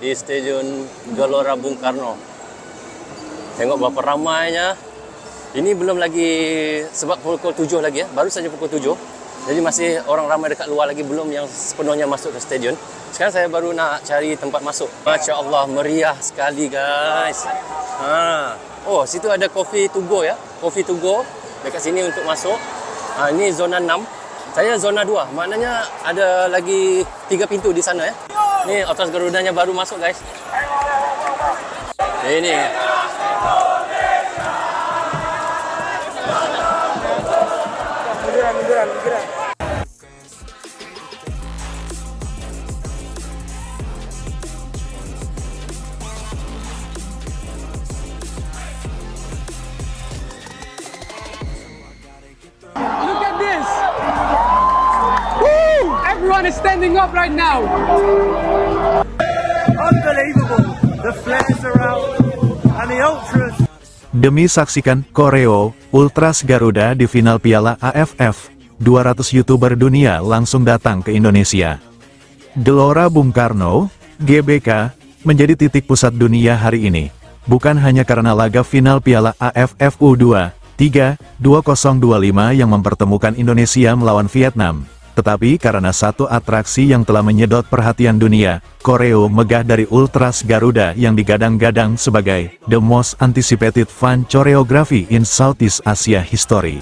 di Stadion Gelora Bung Karno. Tengok berapa ramainya. Ini belum lagi, sebab pukul 7 lagi ya, baru saja pukul 7. Jadi masih orang ramai dekat luar lagi, belum yang sepenuhnya masuk ke stadion. Sekarang saya baru nak cari tempat masuk. Masya Allah, meriah sekali guys. Oh, situ ada Coffee to Go ya. Coffee to Go dekat sini untuk masuk. Ini zona 6. Saya zona 2. Maknanya ada lagi 3 pintu di sana ya. Ini Ultras Garudanya baru masuk guys. Ini. Munduran. Look at this! Woo! Everyone is standing up right now. Unbelievable! The flares are out and the ultras. Demi saksikan koreo Ultras Garuda di final Piala AFF, 200 YouTuber dunia langsung datang ke Indonesia. Gelora Bung Karno, GBK, menjadi titik pusat dunia hari ini. Bukan hanya karena laga final Piala AFF U23 2025 yang mempertemukan Indonesia melawan Vietnam, tetapi karena satu atraksi yang telah menyedot perhatian dunia, koreo megah dari Ultras Garuda yang digadang-gadang sebagai the most anticipated fan choreography in Southeast Asia history.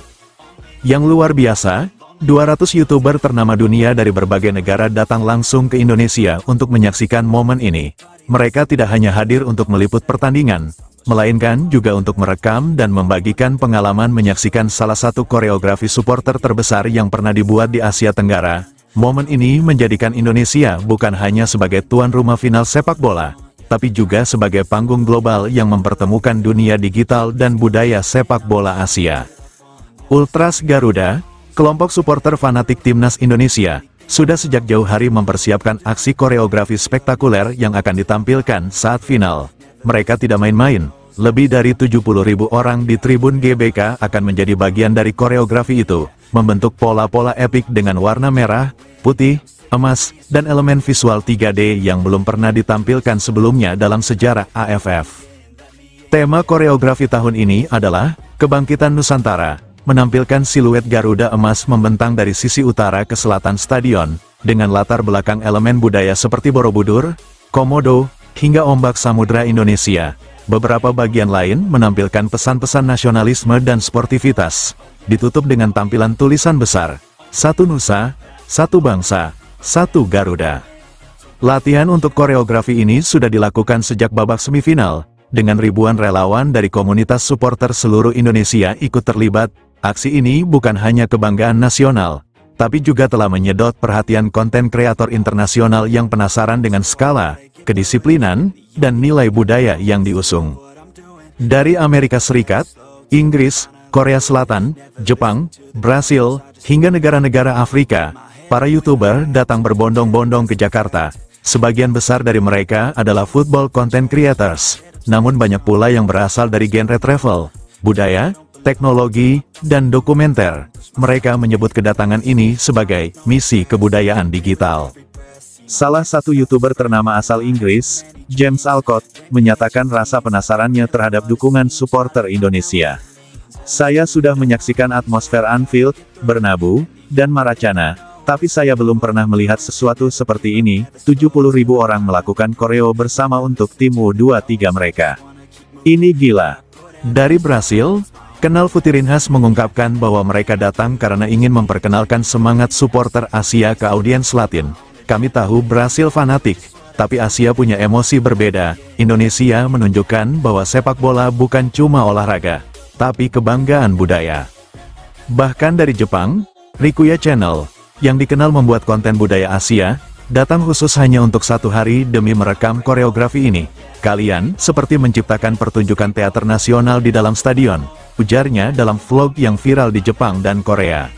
Yang luar biasa, 200 YouTuber ternama dunia dari berbagai negara datang langsung ke Indonesia untuk menyaksikan momen ini. Mereka tidak hanya hadir untuk meliput pertandingan, melainkan juga untuk merekam dan membagikan pengalaman menyaksikan salah satu koreografi supporter terbesar yang pernah dibuat di Asia Tenggara. Momen ini menjadikan Indonesia bukan hanya sebagai tuan rumah final sepak bola, tapi juga sebagai panggung global yang mempertemukan dunia digital dan budaya sepak bola Asia. Ultras Garuda, kelompok supporter fanatik Timnas Indonesia, sudah sejak jauh hari mempersiapkan aksi koreografi spektakuler yang akan ditampilkan saat final. Mereka tidak main-main, lebih dari 70.000 orang di tribun GBK akan menjadi bagian dari koreografi itu, membentuk pola-pola epik dengan warna merah, putih, emas, dan elemen visual 3D yang belum pernah ditampilkan sebelumnya dalam sejarah AFF. Tema koreografi tahun ini adalah Kebangkitan Nusantara, menampilkan siluet Garuda emas membentang dari sisi utara ke selatan stadion, dengan latar belakang elemen budaya seperti Borobudur, Komodo, hingga ombak samudra Indonesia. Beberapa bagian lain menampilkan pesan-pesan nasionalisme dan sportivitas, ditutup dengan tampilan tulisan besar, Satu Nusa, Satu Bangsa, Satu Garuda. Latihan untuk koreografi ini sudah dilakukan sejak babak semifinal, dengan ribuan relawan dari komunitas supporter seluruh Indonesia ikut terlibat. Aksi ini bukan hanya kebanggaan nasional, tapi juga telah menyedot perhatian konten kreator internasional yang penasaran dengan skala, kedisiplinan, dan nilai budaya yang diusung. Dari Amerika Serikat, Inggris, Korea Selatan, Jepang, Brasil, hingga negara-negara Afrika, para YouTuber datang berbondong-bondong ke Jakarta. Sebagian besar dari mereka adalah football content creators, namun banyak pula yang berasal dari genre travel, budaya, teknologi, dan dokumenter. Mereka menyebut kedatangan ini sebagai misi kebudayaan digital. Salah satu YouTuber ternama asal Inggris, James Alcott, menyatakan rasa penasarannya terhadap dukungan supporter Indonesia. Saya sudah menyaksikan atmosfer Anfield, Bernabeu, dan Maracana, tapi saya belum pernah melihat sesuatu seperti ini. 70.000 orang melakukan koreo bersama untuk tim U23 mereka. Ini gila. Dari Brasil, Kenal Futirinhas mengungkapkan bahwa mereka datang karena ingin memperkenalkan semangat supporter Asia ke audiens Latin. Kami tahu Brasil fanatik, tapi Asia punya emosi berbeda. Indonesia menunjukkan bahwa sepak bola bukan cuma olahraga, tapi kebanggaan budaya. Bahkan dari Jepang, Rikuya Channel, yang dikenal membuat konten budaya Asia, datang khusus hanya untuk 1 hari demi merekam koreografi ini. Kalian seperti menciptakan pertunjukan teater nasional di dalam stadion, ujarnya dalam vlog yang viral di Jepang dan Korea.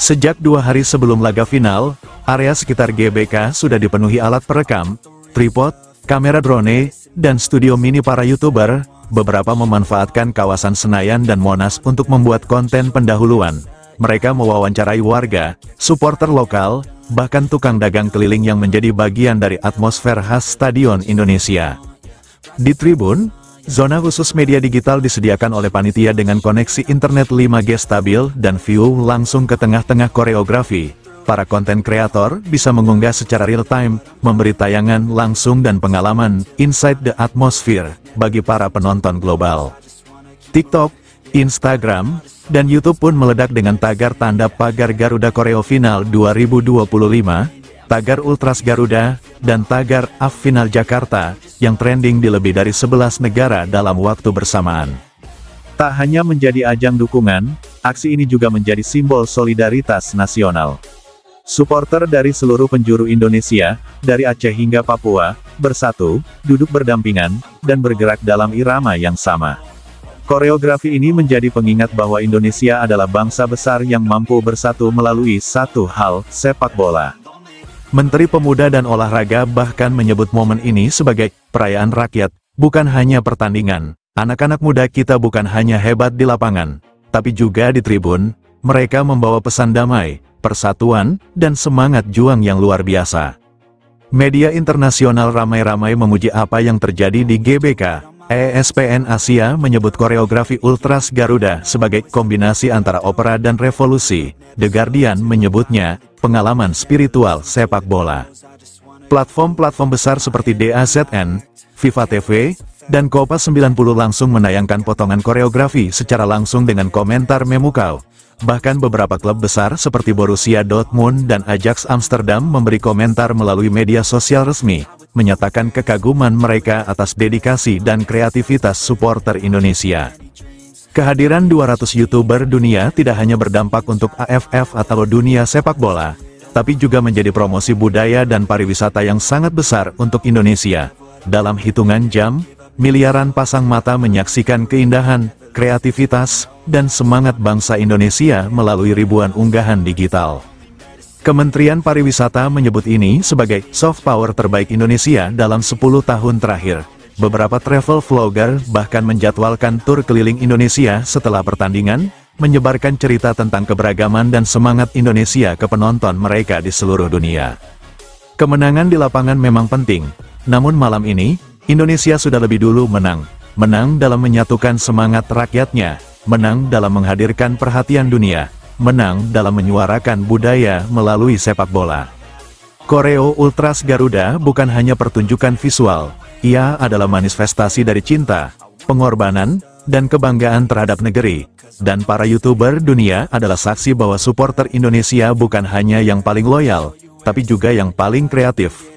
Sejak 2 hari sebelum laga final, area sekitar GBK sudah dipenuhi alat perekam, tripod, kamera drone, dan studio mini para YouTuber. Beberapa memanfaatkan kawasan Senayan dan Monas untuk membuat konten pendahuluan. Mereka mewawancarai warga, supporter lokal, bahkan tukang dagang keliling yang menjadi bagian dari atmosfer khas Stadion Indonesia. Di tribun, zona khusus media digital disediakan oleh panitia dengan koneksi internet 5G stabil dan view langsung ke tengah-tengah koreografi. Para konten kreator bisa mengunggah secara real-time, memberi tayangan langsung dan pengalaman inside the atmosphere bagi para penonton global. TikTok, Instagram, dan YouTube pun meledak dengan tagar tanda pagar Garuda Koreo Final 2025, tagar Ultras Garuda, dan tagar AF Final Jakarta, yang trending di lebih dari 11 negara dalam waktu bersamaan. Tak hanya menjadi ajang dukungan, aksi ini juga menjadi simbol solidaritas nasional. Supporter dari seluruh penjuru Indonesia, dari Aceh hingga Papua, bersatu, duduk berdampingan, dan bergerak dalam irama yang sama. Koreografi ini menjadi pengingat bahwa Indonesia adalah bangsa besar yang mampu bersatu melalui satu hal, sepak bola. Menteri Pemuda dan Olahraga bahkan menyebut momen ini sebagai perayaan rakyat, bukan hanya pertandingan. Anak-anak muda kita bukan hanya hebat di lapangan, tapi juga di tribun. Mereka membawa pesan damai, persatuan, dan semangat juang yang luar biasa. Media internasional ramai-ramai memuji apa yang terjadi di GBK. ESPN Asia menyebut koreografi Ultras Garuda sebagai kombinasi antara opera dan revolusi. The Guardian menyebutnya pengalaman spiritual sepak bola. Platform-platform besar seperti DAZN, Viva TV, dan Copa 90 langsung menayangkan potongan koreografi secara langsung dengan komentar memukau. Bahkan beberapa klub besar seperti Borussia Dortmund dan Ajax Amsterdam memberi komentar melalui media sosial resmi, menyatakan kekaguman mereka atas dedikasi dan kreativitas supporter Indonesia. Kehadiran 200 YouTuber dunia tidak hanya berdampak untuk AFF atau dunia sepak bola, tapi juga menjadi promosi budaya dan pariwisata yang sangat besar untuk Indonesia. Dalam hitungan jam, miliaran pasang mata menyaksikan keindahan, kreativitas, dan semangat bangsa Indonesia melalui ribuan unggahan digital. Kementerian Pariwisata menyebut ini sebagai soft power terbaik Indonesia dalam 10 tahun terakhir. Beberapa travel vlogger bahkan menjadwalkan tur keliling Indonesia setelah pertandingan, menyebarkan cerita tentang keberagaman dan semangat Indonesia ke penonton mereka di seluruh dunia. Kemenangan di lapangan memang penting, namun malam ini, Indonesia sudah lebih dulu menang. Menang dalam menyatukan semangat rakyatnya, menang dalam menghadirkan perhatian dunia, menang dalam menyuarakan budaya melalui sepak bola. Koreo Ultras Garuda bukan hanya pertunjukan visual, ia adalah manifestasi dari cinta, pengorbanan, dan kebanggaan terhadap negeri. Dan para YouTuber dunia adalah saksi bahwa supporter Indonesia bukan hanya yang paling loyal, tapi juga yang paling kreatif,